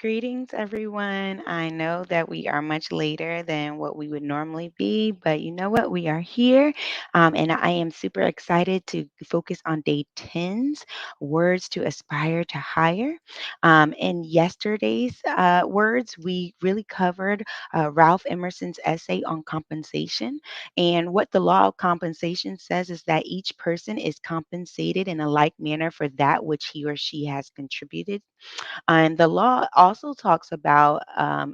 Greetings, everyone. I know that we are much later than what we would normally be, but you know what? We are here, and I am super excited to focus on day 10's words to aspire to higher. In yesterday's words, we really covered Ralph Emerson's essay on compensation. And what the law of compensation says is that each person is compensated in a like manner for that which he or she has contributed. And the law also talks about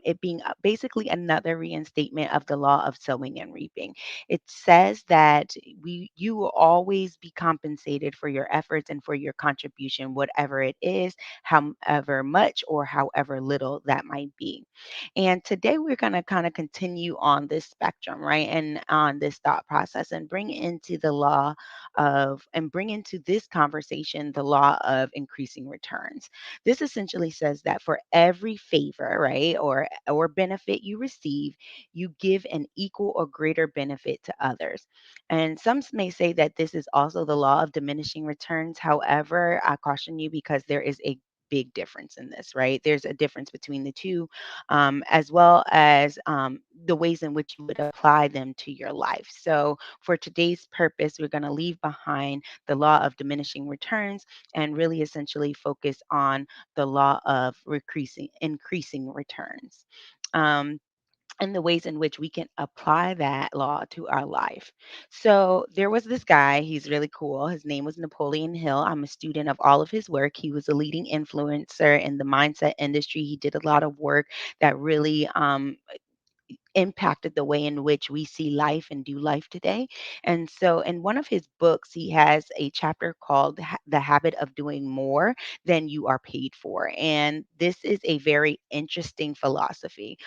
it being basically another reinstatement of the law of sowing and reaping. It says that you will always be compensated for your efforts and for your contribution, whatever it is, however much or however little that might be. And today we're going to kind of continue on this spectrum, right? And on this thought process and bring into this conversation the law of increasing returns. This essentially says that for every favor, right, or benefit you receive, you give an equal or greater benefit to others. And some may say that this is also the law of diminishing returns. However, I caution you because there is a big difference in this, right? There's a difference between the two, as well as the ways in which you would apply them to your life. So, for today's purpose, we're going to leave behind the law of diminishing returns and really essentially focus on the law of increasing returns. Um, and the ways in which we can apply that law to our life. So there was this guy, he's really cool. His name was Napoleon Hill. I'm a student of all of his work. He was a leading influencer in the mindset industry. He did a lot of work that really impacted the way in which we see life and do life today. And so, in one of his books, he has a chapter called The Habit of Doing More Than You Are Paid For. And this is a very interesting philosophy.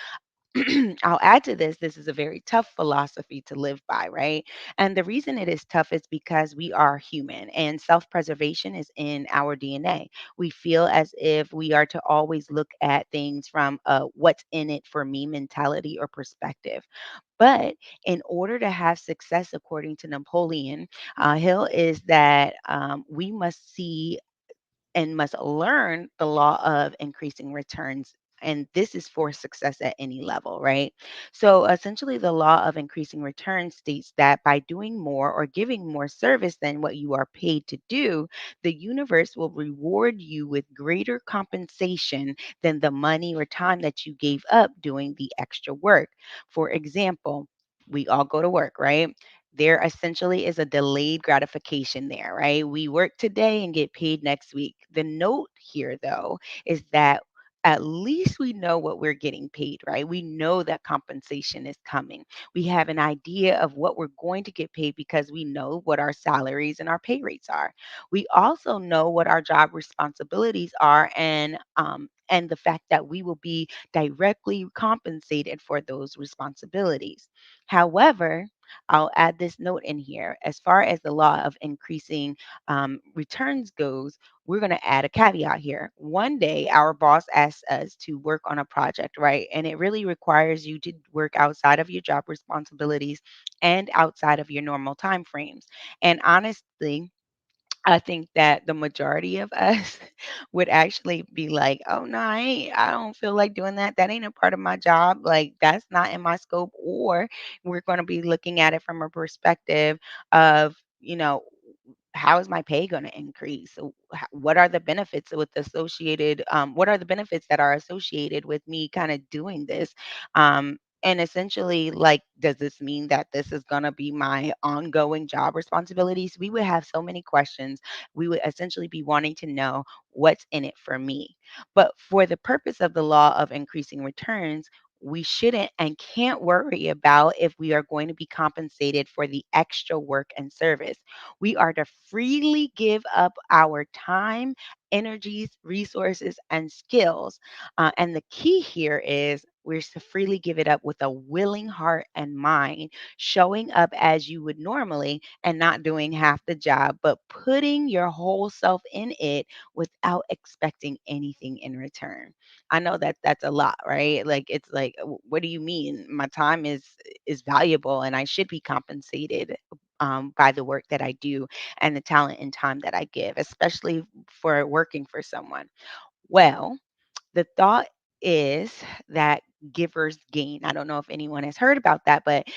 I'll add to this, this is a very tough philosophy to live by, right? And the reason it is tough is because we are human and self preservation is in our DNA. We feel as if we are to always look at things from a what's in it for me mentality or perspective. But in order to have success, according to Napoleon Hill, is that we must see and must learn the law of increasing returns. And this is for success at any level, right? So essentially, the law of increasing returns states that by doing more or giving more service than what you are paid to do, the universe will reward you with greater compensation than the money or time that you gave up doing the extra work. For example, we all go to work, right? There essentially is a delayed gratification there, right? We work today and get paid next week. The note here, though, is that at least we know what we're getting paid, right? We know that compensation is coming. We have an idea of what we're going to get paid because we know what our salaries and our pay rates are. We also know what our job responsibilities are and the fact that we will be directly compensated for those responsibilities. However, I'll add this note in here. As far as the law of increasing returns goes, we're going to add a caveat here. One day, our boss asks us to work on a project, right? And it really requires you to work outside of your job responsibilities and outside of your normal time frames. And honestly, I think that the majority of us would actually be like, "Oh no, I don't feel like doing that. That ain't a part of my job. Like that's not in my scope." Or we're going to be looking at it from a perspective of, how is my pay going to increase? So, what are the benefits with associated? What are the benefits that are associated with me kind of doing this? And essentially, like, does this mean that this is going to be my ongoing job responsibilities? We would have so many questions. We would essentially be wanting to know what's in it for me. But for the purpose of the law of increasing returns, we shouldn't and can't worry about if we are going to be compensated for the extra work and service. We are to freely give up our time, energies, resources, and skills. And the key here is we're to freely give it up with a willing heart and mind, showing up as you would normally and not doing half the job, but putting your whole self in it without expecting anything in return. I know that that's a lot, right? Like it's like, what do you mean? My time is valuable and I should be compensated by the work that I do and the talent and time that I give, especially for working for someone. Well, the thought is that givers gain. I don't know if anyone has heard about that, but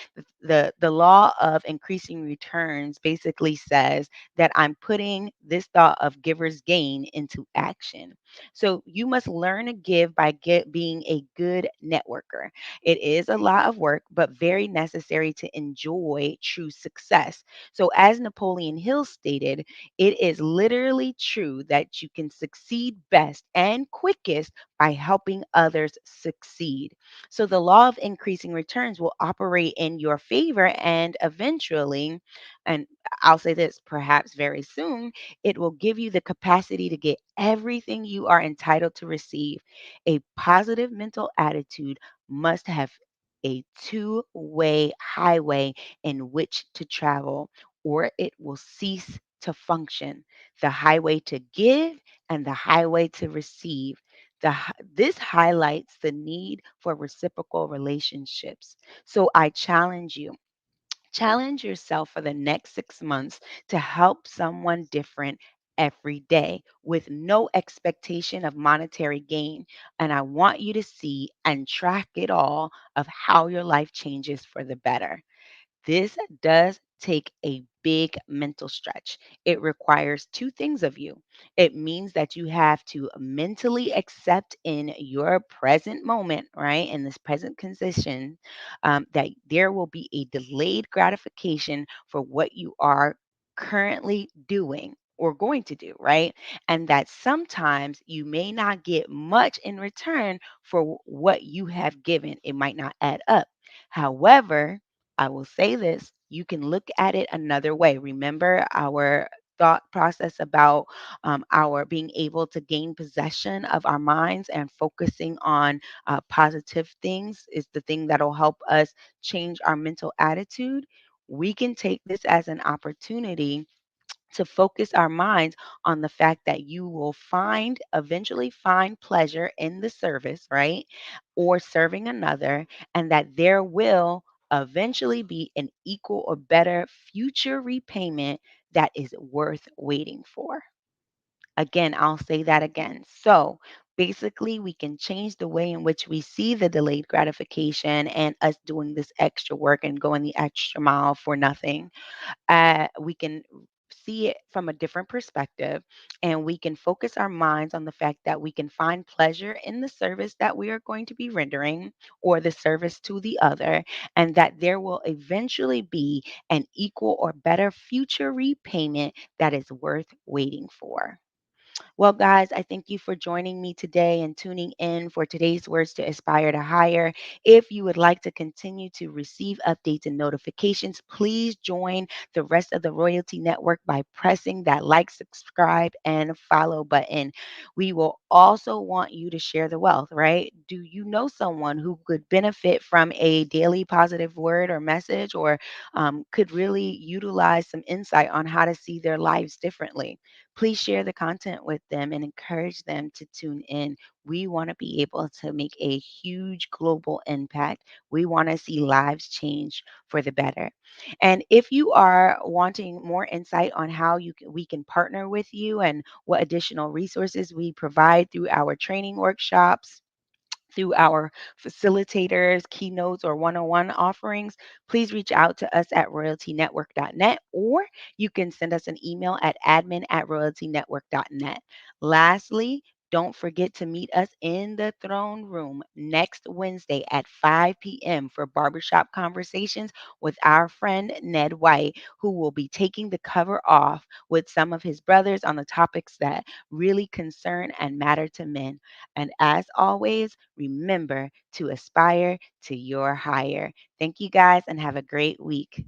the law of increasing returns basically says that I'm putting this thought of givers gain into action. So you must learn to give by being a good networker. It is a lot of work, but very necessary to enjoy true success. So, as Napoleon Hill stated, it is literally true that you can succeed best and quickest by helping others succeed. So, the law of increasing returns will operate in your favor, and eventually, and I'll say this perhaps very soon, it will give you the capacity to get everything you are entitled to receive. A positive mental attitude must have a two-way highway in which to travel, or it will cease to function. The highway to give and the highway to receive. This highlights the need for reciprocal relationships. So I challenge you. Challenge yourself for the next 6 months to help someone different every day with no expectation of monetary gain. And I want you to see and track it all of how your life changes for the better. This does take a big mental stretch. It requires two things of you. It means that you have to mentally accept in your present moment, right, in this present condition, that there will be a delayed gratification for what you are currently doing or going to do, right? And that sometimes you may not get much in return for what you have given. It might not add up. However, I will say this, you can look at it another way. Remember our thought process about our being able to gain possession of our minds and focusing on positive things is the thing that'll help us change our mental attitude. We can take this as an opportunity to focus our minds on the fact that you will eventually find pleasure in the service, right? Or serving another, and that there will eventually be an equal or better future repayment that is worth waiting for. Again, I'll say that again. So, basically, we can change the way in which we see the delayed gratification and us doing this extra work and going the extra mile for nothing. We can see it from a different perspective, and we can focus our minds on the fact that we can find pleasure in the service that we are going to be rendering or the service to the other, and that there will eventually be an equal or better future repayment that is worth waiting for. Well, guys, I thank you for joining me today and tuning in for today's Words to Aspire to Higher. If you would like to continue to receive updates and notifications, please join the rest of the Royalty Network by pressing that like, subscribe, and follow button. We will also want you to share the wealth, right? Do you know someone who could benefit from a daily positive word or message, or could really utilize some insight on how to see their lives differently? Please share the content with them and encourage them to tune in. We want to be able to make a huge global impact. We want to see lives change for the better. And if you are wanting more insight on how we can partner with you and what additional resources we provide through our training workshops, through our facilitators, keynotes, or one on one offerings, please reach out to us at royaltynetwork.net, or you can send us an email at admin@royaltynetwork.net. Lastly, don't forget to meet us in the throne room next Wednesday at 5 p.m. for barbershop conversations with our friend Ned White, who will be taking the cover off with some of his brothers on the topics that really concern and matter to men. And as always, remember to aspire to your higher. Thank you guys and have a great week.